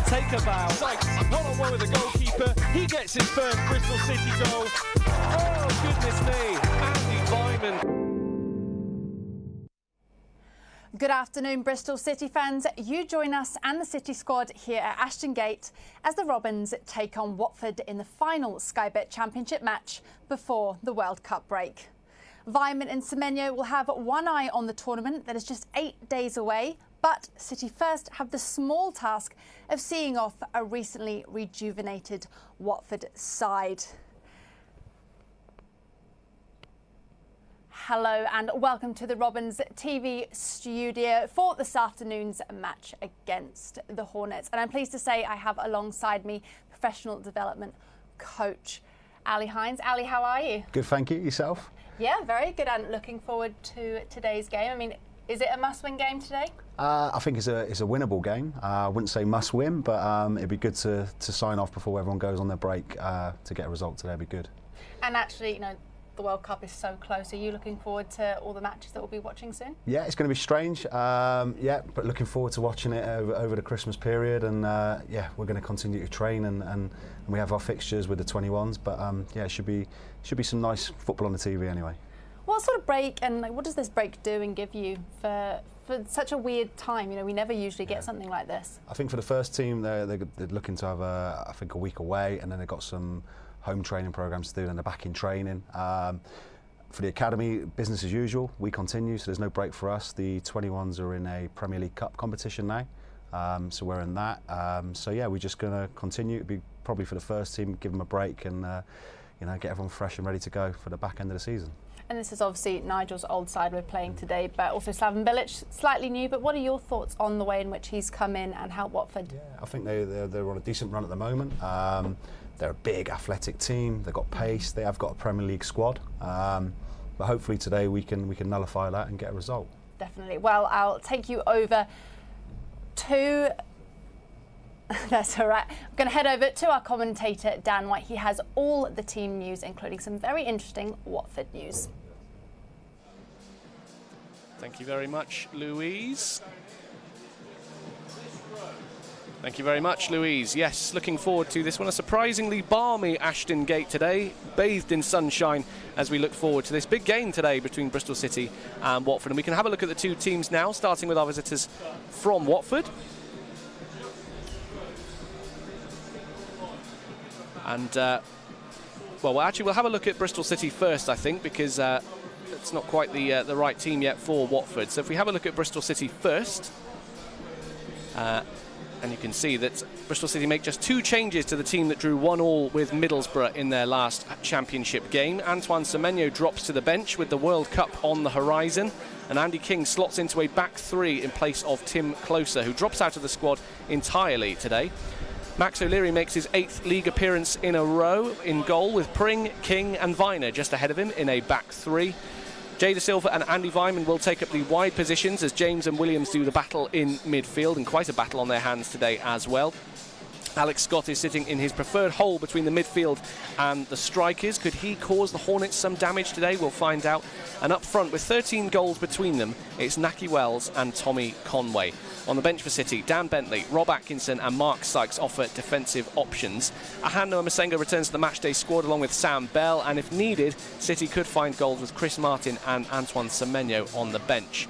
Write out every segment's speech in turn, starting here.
take a bow. Sykes, one-on-one with the goalkeeper. He gets his first Bristol City goal. Oh, goodness me. Andy Vyman. Good afternoon, Bristol City fans. You join us and the City squad here at Ashton Gate as the Robins take on Watford in the final Sky Bet Championship match before the World Cup break. Vyman and Semenyo will have one eye on the tournament that is just 8 days away, but City first have the small task of seeing off a recently rejuvenated Watford side. Hello and welcome to the Robins TV studio for this afternoon's match against the Hornets. And I'm pleased to say I have alongside me professional development coach Ali Hines. Ali, how are you? Good, thank you. Yourself? Yeah, very good, and looking forward to today's game. I mean, is it a must-win game today? I think it's a winnable game. I wouldn't say must-win, but it'd be good to sign off before everyone goes on their break to get a result today. It'd be good. And actually, you know, the World Cup is so close. Are you looking forward to all the matches that we'll be watching soon? Yeah, it's going to be strange. Yeah, but looking forward to watching it over the Christmas period. And yeah, we're going to continue to train and we have our fixtures with the 21s. But yeah, it should be some nice football on the TV anyway. What sort of break and what does this break do and give you for such a weird time? You know, we never usually get something like this. I think for the first team, they're looking to have I think a week away, and then they've got some home training programs to do, and they're back in training. For the academy, business as usual. We continue, so there's no break for us. The 21s are in a Premier League Cup competition now, so we're in that. So yeah, we're just going to continue. It'll be probably for the first team, give them a break, and you know, get everyone fresh and ready to go for the back end of the season. And this is obviously Nigel's old side we're playing today, but also Slaven Bilic, slightly new. But what are your thoughts on the way in which he's come in and helped Watford? Yeah, I think they're on a decent run at the moment. They're a big athletic team. They've got pace. They have got a Premier League squad. But hopefully today we can nullify that and get a result. Definitely. Well, I'll take you over to... That's all right. I'm going to head over to our commentator, Dan White. He has all the team news, including some very interesting Watford news. Thank you very much, Louise. Thank you very much, Louise. Yes, looking forward to this one. A surprisingly balmy Ashton Gate today, bathed in sunshine as we look forward to this big game today between Bristol City and Watford. And we can have a look at the two teams now, starting with our visitors from Watford. And, well, actually, we'll have a look at Bristol City first, I think, because it's not quite the right team yet for Watford. So if we have a look at Bristol City first, and you can see that Bristol City make just 2 changes to the team that drew 1-1 with Middlesbrough in their last championship game. Antoine Semenyo drops to the bench with the World Cup on the horizon, and Andy King slots into a back 3 in place of Tim Closer, who drops out of the squad entirely today. Max O'Leary makes his 8th league appearance in a row in goal, with Pring, King and Viner just ahead of him in a back 3. Jay De Silva and Andy Vyman will take up the wide positions as James and Williams do the battle in midfield, and quite a battle on their hands today as well. Alex Scott is sitting in his preferred hole between the midfield and the strikers. Could he cause the Hornets some damage today? We'll find out. And up front, with 13 goals between them, it's Naki Wells and Tommy Conway. On the bench for City, Dan Bentley, Rob Atkinson and Mark Sykes offer defensive options. Ahano Masengo returns to the matchday squad along with Sam Bell, and if needed, City could find goals with Chris Martin and Antoine Semenyo on the bench.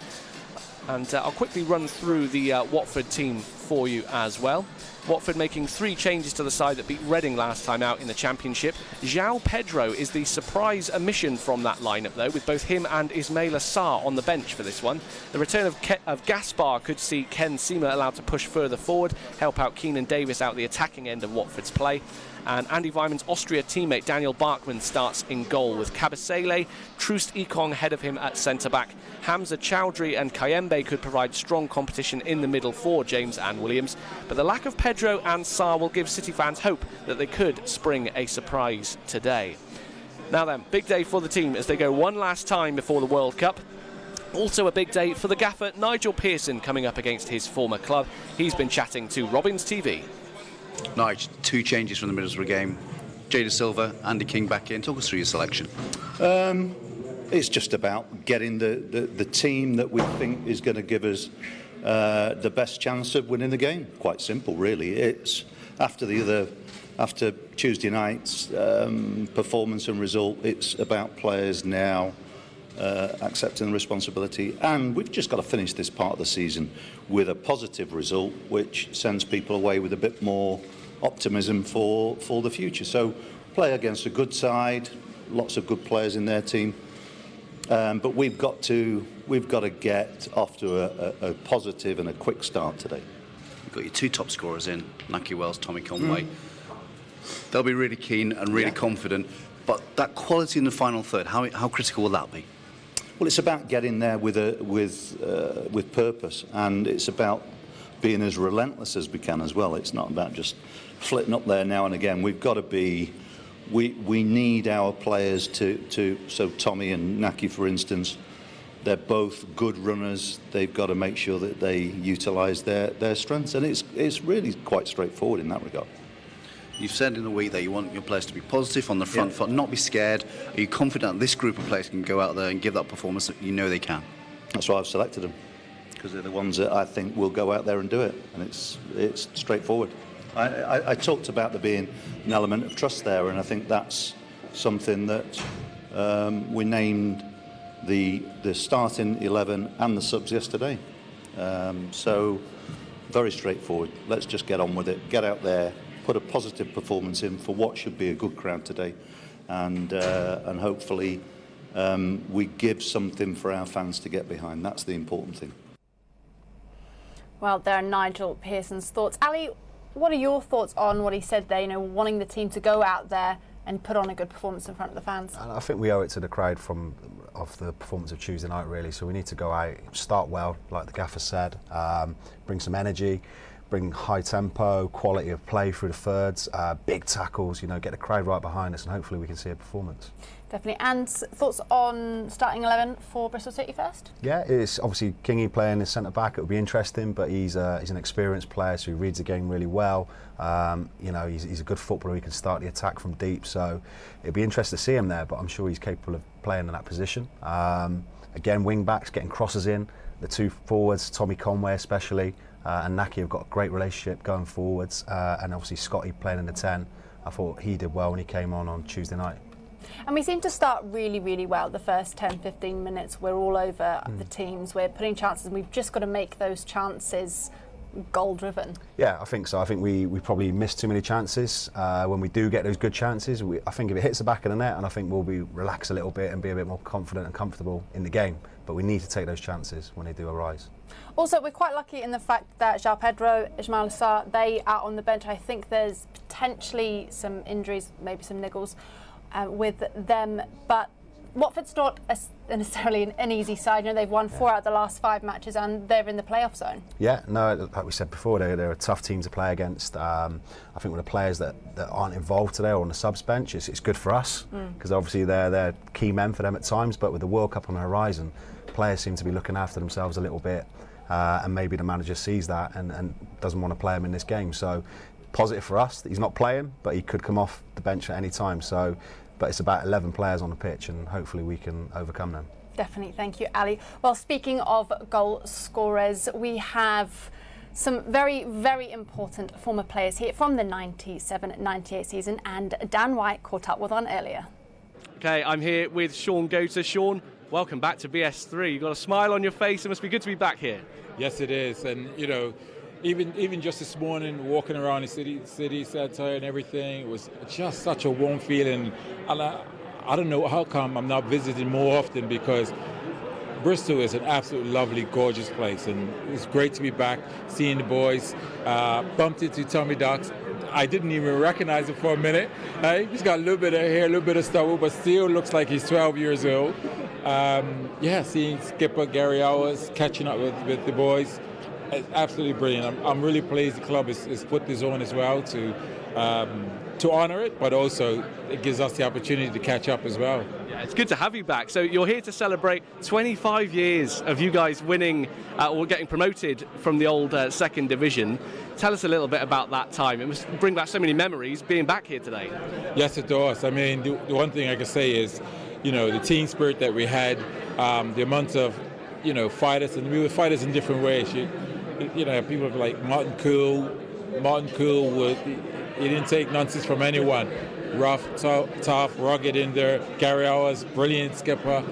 And I'll quickly run through the Watford team for you as well. Watford making 3 changes to the side that beat Reading last time out in the Championship. João Pedro is the surprise omission from that lineup, though, with both him and Ismail Assar on the bench for this one. The return of Gaspar could see Ken Sema allowed to push further forward, help out Keenan Davis out the attacking end of Watford's play. And Andy Vyman's Austria teammate Daniel Barkman starts in goal, with Kabasele, Troost Ekong ahead of him at centre-back. Hamza Chowdhury and Kayembe could provide strong competition in the middle for James and Williams. But the lack of Pedro and Sarr will give City fans hope that they could spring a surprise today. Now then, big day for the team as they go one last time before the World Cup. Also a big day for the gaffer Nigel Pearson coming up against his former club. He's been chatting to Robins TV. Nige, 2 changes from the Middlesbrough game. Jay De Silva, Andy King back in. Talk us through your selection. It's just about getting the team that we think is going to give us the best chance of winning the game. Quite simple, really. It's after Tuesday night's performance and result, it's about players now accepting the responsibility, and we've just got to finish this part of the season with a positive result, which sends people away with a bit more optimism for the future. So play against a good side, lots of good players in their team, but we've got to get off to a positive and a quick start today. You've got your two top scorers in, Naki Wells, Tommy Conway. They'll be really keen and really confident, but that quality in the final third, how critical will that be? Well, it's about getting there with purpose, and it's about being as relentless as we can as well. It's not about just flitting up there now and again. We've got to be. We need our players to. So Tommy and Naki, for instance, they're both good runners. They've got to make sure that they utilise their strengths, and it's really quite straightforward in that regard. You've said in the week that you want your players to be positive on the front foot, not be scared. Are you confident this group of players can go out there and give that performance that you know they can? That's why I've selected them, because they're the ones that I think will go out there and do it, and it's straightforward. I talked about there being an element of trust there, and I think that's something that we named the starting 11 and the subs yesterday. So very straightforward. Let's just get on with it. Get out there. Put a positive performance in for what should be a good crowd today, and hopefully we give something for our fans to get behind. That's the important thing. Well, there are Nigel Pearson's thoughts. Ali, what are your thoughts on what he said there, wanting the team to go out there and put on a good performance in front of the fans? And I think we owe it to the crowd of the performance of Tuesday night, really. So we need to go out, start well, like the gaffer said, bring some energy, bring high tempo, quality of play through the thirds, big tackles, get the crowd right behind us, and hopefully we can see a performance. Definitely. And thoughts on starting 11 for Bristol City first? Yeah, it's obviously Kingy playing as centre back. It'll be interesting, but he's an experienced player, so he reads the game really well. He's a good footballer. He can start the attack from deep, so it'll be interesting to see him there. But I'm sure he's capable of playing in that position. Again, wing backs getting crosses in. The two forwards, Tommy Conway especially, and Naki have got a great relationship going forwards, and obviously Scotty playing in the 10. I thought he did well when he came on Tuesday night. And we seem to start really, really well. The first 10-15 minutes, we're all over the teams. We're putting chances, and we've just got to make those chances goal-driven. Yeah, I think so. I think we probably missed too many chances. When we do get those good chances, I think if it hits the back of the net, and I think we'll be relax a little bit and be a bit more confident and comfortable in the game. But we need to take those chances when they do arise. Also, we're quite lucky in the fact that João Pedro, Ismail Assar, they are on the bench. I think there's potentially some injuries, maybe some niggles with them, but Watford's not necessarily an easy side. They've won 4 out of the last 5 matches, and they're in the playoff zone. Yeah, no, like we said before, they're a tough team to play against. I think with the players that aren't involved today or on the subs bench, it's good for us, because obviously they're key men for them at times, but with the World Cup on the horizon, players seem to be looking after themselves a little bit, and maybe the manager sees that and doesn't want to play them in this game. So positive for us that he's not playing, but he could come off the bench at any time. But it's about 11 players on the pitch, and hopefully we can overcome them. Definitely. Thank you, Ali. Well, speaking of goal scorers, we have some very, very important former players here from the 97-98 season, and Dan White caught up with one earlier. Okay, I'm here with Sean Gota. Sean, welcome back to BS3. You've got a smile on your face. It must be good to be back here. Yes, it is. And, even just this morning, walking around the city centre and everything, it was just such a warm feeling. And I don't know how come I'm not visiting more often, because Bristol is an absolutely lovely, gorgeous place, and it's great to be back, seeing the boys. Bumped into Tommy Docks. I didn't even recognize him for a minute. He's got a little bit of hair, a little bit of stubble, but still looks like he's 12 years old. Seeing Skipper Gary Hours catching up with the boys. It's absolutely brilliant. I'm really pleased the club has put this on as well to honour it, but also it gives us the opportunity to catch up as well. Yeah, it's good to have you back. So you're here to celebrate 25 years of you guys winning or getting promoted from the old second division. Tell us a little bit about that time. It must bring back so many memories being back here today. Yes, it does. I mean, the one thing I can say is, the team spirit that we had, the amount of, fighters, and we were fighters in different ways. you know, people like Martin Cool. Martin Cool he didn't take nonsense from anyone. Rough, tough, rugged in there. Gary Hours, brilliant skipper.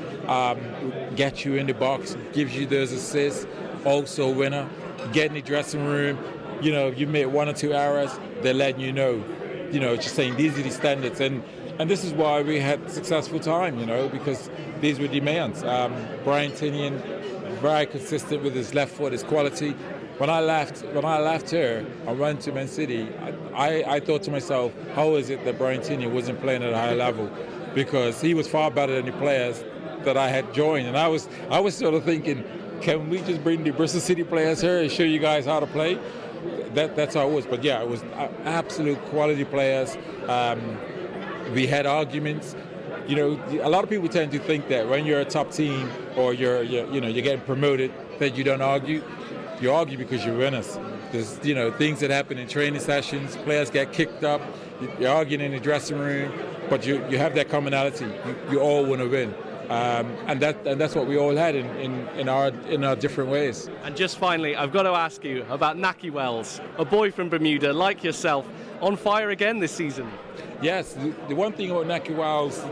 Gets you in the box, gives you those assists. Also a winner. Get in the dressing room. You know, you made 1 or 2 errors, they're letting you know. You know, just saying these are the standards. And this is why we had successful time, you know, because these were demands. Brian Tinian, very consistent with his left foot, his quality. When I left here, I went to Man City. I thought to myself, how is it that Brian Tinian wasn't playing at a higher level? Because he was far better than the players that I had joined. And I was sort of thinking, can we just bring the Bristol City players here and show you guys how to play? That's how it was. But yeah, it was absolute quality players. We had arguments. You know, a lot of people tend to think that when you're a top team or you're getting promoted, that you don't argue. You argue because you're winners. There's, you know, things that happen in training sessions. Players get kicked up. You're arguing in the dressing room, but you have that commonality. You all want to win, and that's what we all had in our different ways. And just finally, I've got to ask you about Nahki Wells, a boy from Bermuda like yourself, on fire again this season. Yes, the one thing about Nahki Wells,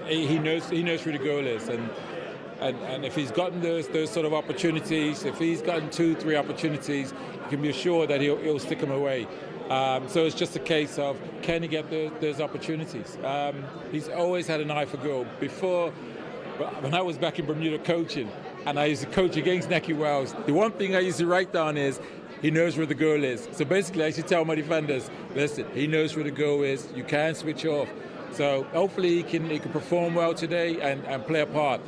he knows who the goal is, and if he's gotten those sort of opportunities, if he's gotten 2-3 opportunities, you can be assured that he'll stick them away. So it's just a case of, can he get those opportunities? He's always had an eye for goal. Before, when I was back in Bermuda coaching, and I used to coach against Nahki Wells, the one thing I used to write down is, he knows where the goal is. So basically, I used to tell my defenders, listen, he knows where the goal is. You can't switch off. So hopefully he can perform well today and play a part.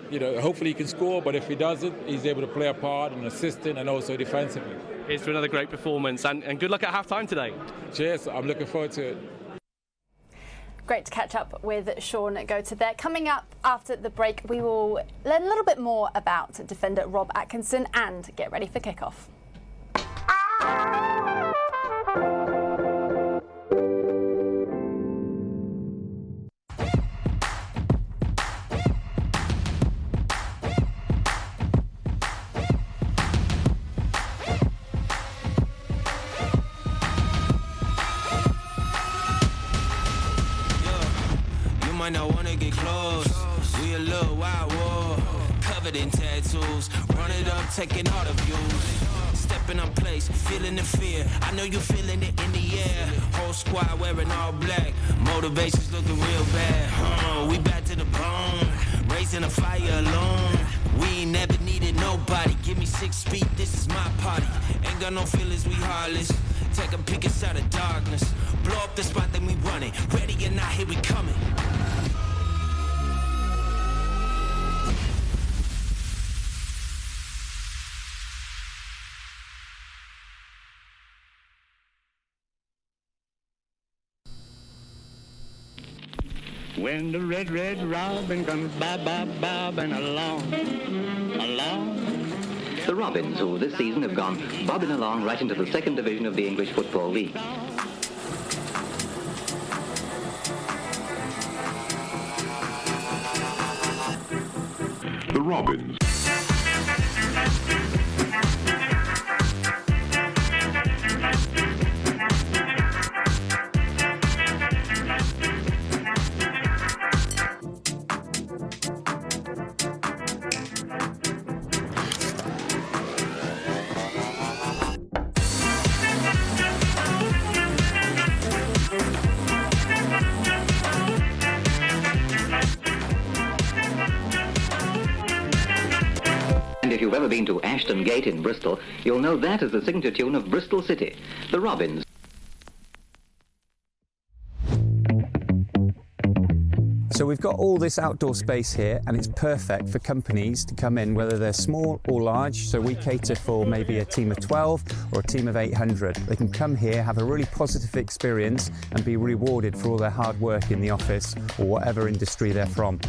You know, hopefully he can score, but if he doesn't, he's able to play a part and assisting and also defensively. Here's to another great performance, and good luck at half-time today. Cheers, I'm looking forward to it. Great to catch up with Sean Goater there. Coming up after the break, we will learn a little bit more about defender Rob Atkinson and get ready for kickoff. Might not wanna get close. We a little wild war, covered in tattoos. Run it up, taking all the views. Stepping up place, feeling the fear. I know you feeling it in the air. Whole squad wearing all black. Motivation's looking real bad. We back to the bone, raising a fire alone. We ain't never needed nobody. Give me 6 feet, this is my party. Ain't got no feelings, we heartless. Take a peek inside the darkness. Blow up the spot, then we running. Ready or not, here we coming. When the red robin comes bobbing along. The Robins, who this season have gone bobbing along right into the 2nd division of the English Football League. The Robins. If you've ever been to Ashton Gate in Bristol, you'll know that as the signature tune of Bristol City, the Robins. So we've got all this outdoor space here, and it's perfect for companies to come in, whether they're small or large. So we cater for maybe a team of 12 or a team of 800. They can come here, have a really positive experience and be rewarded for all their hard work in the office or whatever industry they're from.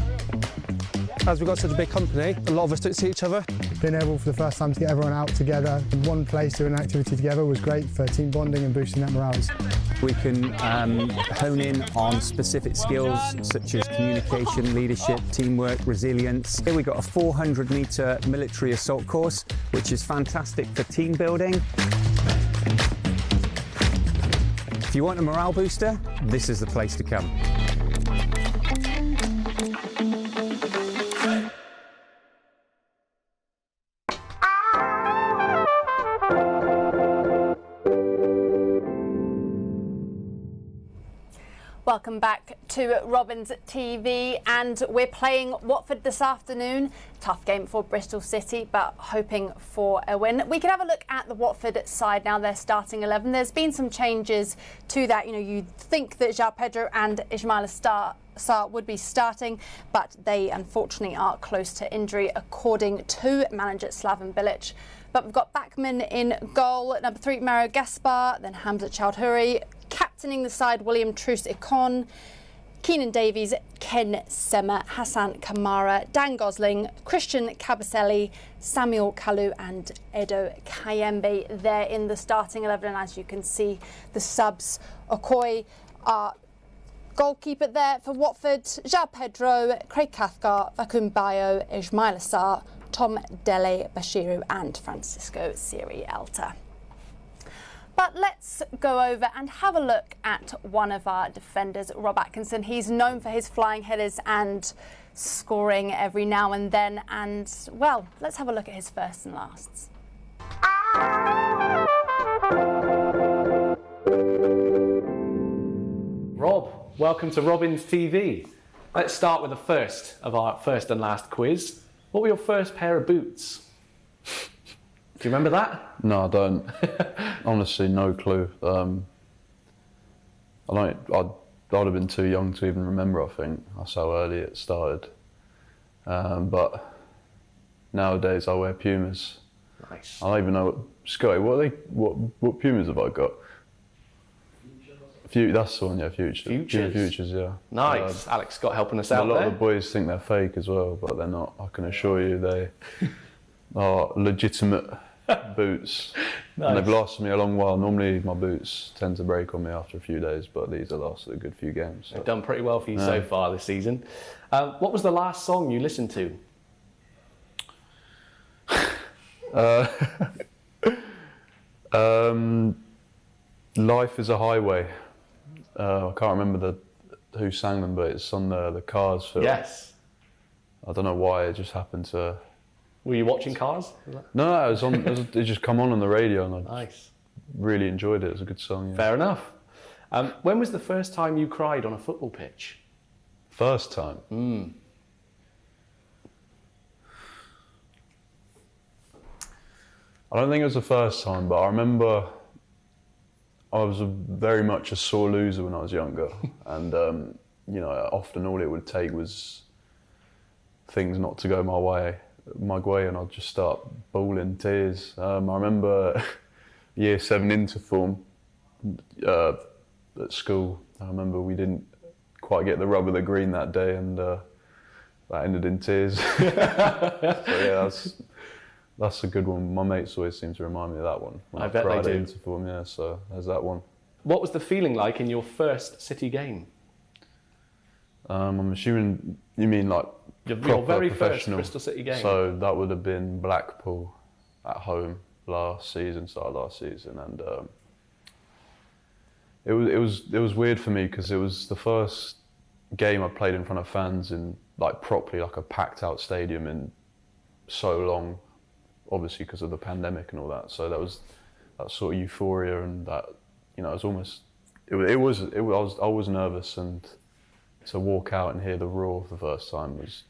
As we've got such a big company, a lot of us don't see each other. being able for the first time to get everyone out together in one place doing an activity together was great for team bonding and boosting that morale. We can hone in on specific skills such as communication, leadership, teamwork, resilience. Here we've got a 400-metre military assault course, which is fantastic for team building. If you want a morale booster, this is the place to come. Welcome back to Robins TV, and we're playing Watford this afternoon. Tough game for Bristol City, but hoping for a win. We can have a look at the Watford side now, their starting 11. There's been some changes to that. You know, you'd think that João Pedro and Ismaila Sarr would be starting, but they unfortunately are close to injury, according to manager Slaven Bilic. But we've got Backman in goal, number 3 Mario Gaspar, then Hamza Chowdhury. Captaining the side, William Truce-Ikon, Keenan Davies, Ken Sema, Hassan Kamara, Dan Gosling, Christian Kabasele, Samuel Kalu and Edo Kayembe. They're in the starting 11, and as you can see, the subs, Okoye, goalkeeper there for Watford, João Pedro, Craig Cathcart, Vakum Bayo, Ismaila Sarr, Tom Dele Bashiru and Francisco Sierra-Elta. But let's go over and have a look at one of our defenders, Rob Atkinson. He's known for his flying headers and scoring every now and then. And, well, let's have a look at his firsts and lasts. Rob, welcome to Robins TV. Let's start with the first of our first and last quiz. What were your first pair of boots? Do you remember that? No, I don't. Honestly, no clue. I'd have been too young to even remember, I think. That's how early it started. But nowadays I wear Pumas. Nice. I don't even know Scotty, what Pumas have I got? That's the one, yeah, Future. Futures, yeah. Nice. Alex Scott helping us out there. A lot there. of the boys think they're fake as well, but they're not. I can assure you they are legitimate boots. Nice. And they've lasted me a long while. Normally my boots tend to break on me after a few days, but these have lasted a good few games. So. They've done pretty well for you so far this season. What was the last song you listened to? Life is a Highway. I can't remember who sang them, but it's on the Cars film. Yes. I don't know why, it just happened to... Were you watching Cars? No, it was on. It just come on the radio, and I nice. Really enjoyed it. It was a good song. Yeah. Fair enough. When was the first time you cried on a football pitch? First time? I don't think it was the first time, but I remember I was very much a sore loser when I was younger, and you know, often all it would take was things not to go my way, and I'd just start bawling tears. I remember year 7 interform at school. I remember we didn't quite get the rub of the green that day, and that ended in tears. So yeah, that's a good one. My mates always seem to remind me of that one. I bet they do. Interform, yeah, so there's that one. What was the feeling like in your first City game? I'm assuming you mean like your proper very professional. first Bristol City game. So that would have been Blackpool at home last season, and it was weird for me because it was the first game I played in front of fans in like properly like a packed out stadium in so long, obviously because of the pandemic and all that. So that was that sort of euphoria, and that, you know, it was almost I was nervous, and to walk out and hear the roar for the first time was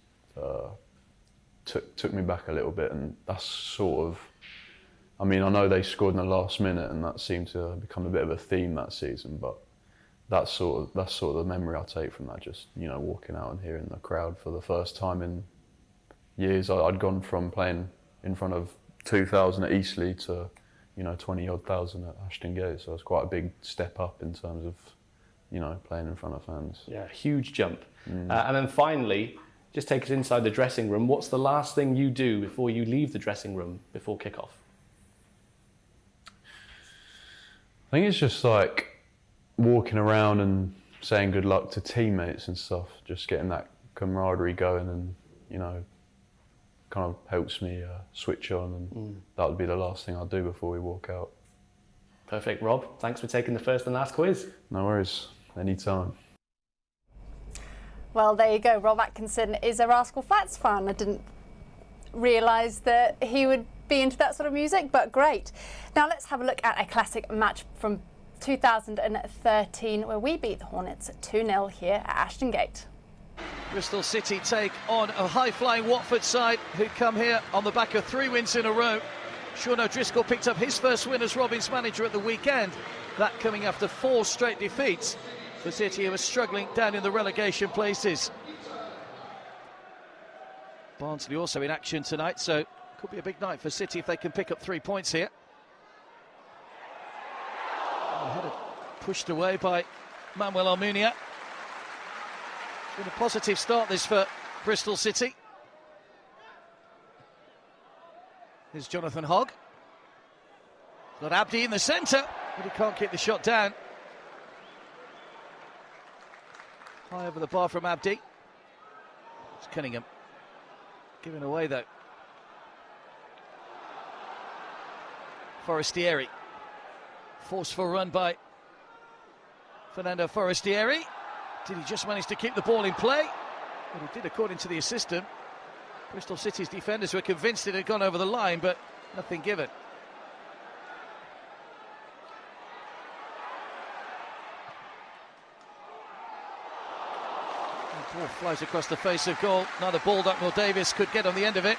took me back a little bit, and that's sort of, I mean, I know they scored in the last minute, and that seemed to become a bit of a theme that season, but that's sort of the memory I take from that. Just, you know, walking out and hearing the crowd for the first time in years. I'd gone from playing in front of 2,000 at Eastleigh to, you know, 20-odd thousand at Ashton Gate, so it's quite a big step up in terms of, you know, playing in front of fans. Yeah, huge jump. And then finally, Just take us inside the dressing room. What's the last thing you do before you leave the dressing room before kick-off? I think it's just like walking around and saying good luck to teammates and stuff, just getting that camaraderie going, and, you know, kind of helps me switch on, and that would be the last thing I'll do before we walk out. Perfect. Rob, thanks for taking the first and last quiz. No worries, anytime. Well, there you go. Rob Atkinson is a Rascal Flatts fan. I didn't realise that he would be into that sort of music, but great. Now let's have a look at a classic match from 2013 where we beat the Hornets 2-0 here at Ashton Gate. Bristol City take on a high-flying Watford side who come here on the back of 3 wins in a row. Sean O'Driscoll picked up his first win as Robins manager at the weekend, that coming after 4 straight defeats for City, who was struggling down in the relegation places. Barnsley also in action tonight, so could be a big night for City if they can pick up 3 points here. Header pushed away by Manuel Almunia. It's been a positive start this for Bristol City. Here's Jonathan Hogg. Got Abdi in the centre, but he can't keep the shot down. High over the bar from Abdi. It's Cunningham. Giving away though. Forestieri. Forceful run by Fernando Forestieri. Did he just manage to keep the ball in play? Well, he did, according to the assistant. Bristol City's defenders were convinced it had gone over the line, but nothing given. The ball flies across the face of goal. Neither Baldock nor Davis could get on the end of it.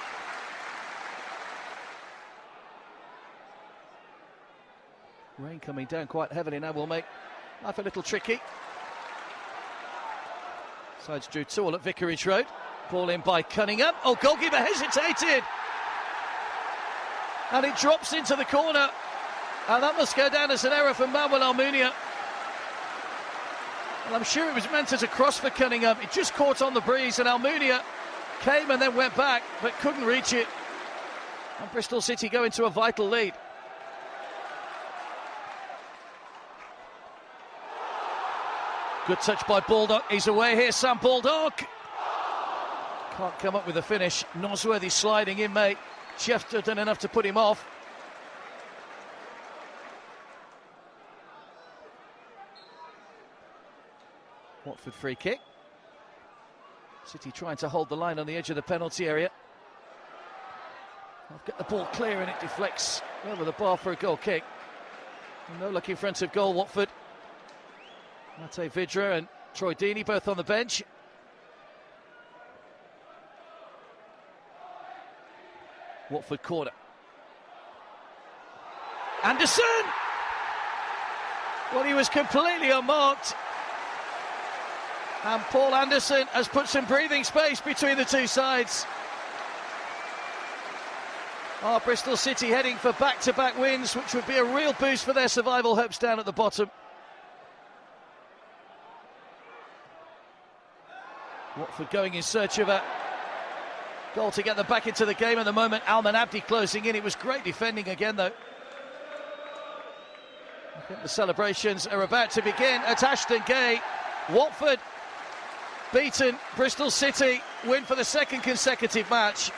Rain coming down quite heavily now will make life a little tricky. Sides drew 2 all at Vicarage Road. Ball in by Cunningham. Oh, goalkeeper hesitated. And it drops into the corner. And that must go down as an error from Manuel Almunia. Well, I'm sure it was meant as a cross for Cunningham. It just caught on the breeze, and Almunia came and then went back, but couldn't reach it. And Bristol City go into a vital lead. Good touch by Baldock. He's away here, Sam Baldock. Can't come up with a finish. Nosworthy sliding in, mate. Schefter done enough to put him off. Watford free kick. City trying to hold the line on the edge of the penalty area. I'll get the ball clear and it deflects over the bar for a goal kick. And no luck in front of goal, Watford. Mate Vidra and Troy Deeney both on the bench. Watford corner. Anderson! Well, he was completely unmarked. And Paul Anderson has put some breathing space between the two sides. Bristol City heading for back-to-back wins, which would be a real boost for their survival hopes down at the bottom. Watford going in search of a goal to get them back into the game at the moment. Alman Abdi closing in. It was great defending again, though. I think the celebrations are about to begin at Ashton Gate. Watford beaten, Bristol City win for the 2nd consecutive match.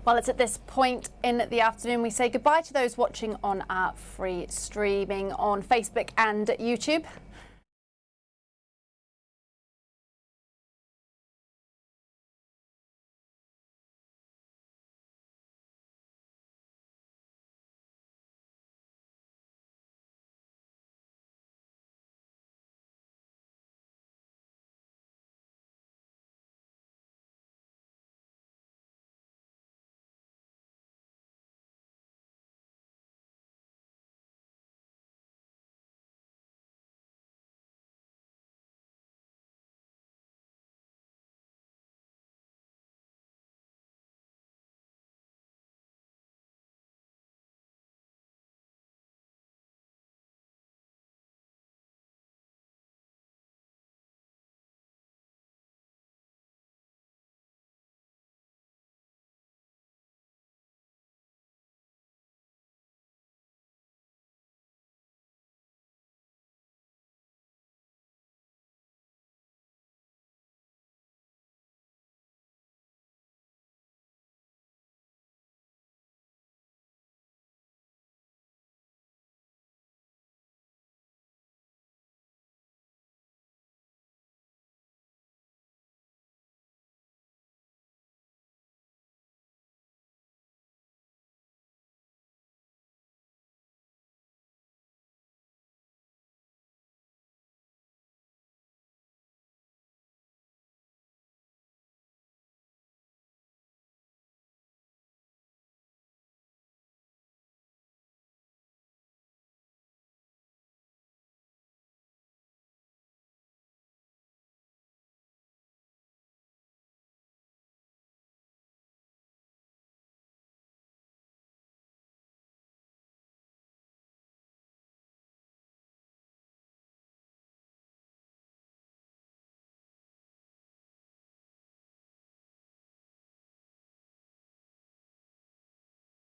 Well, it's at this point in the afternoon we say goodbye to those watching on our free streaming on Facebook and YouTube.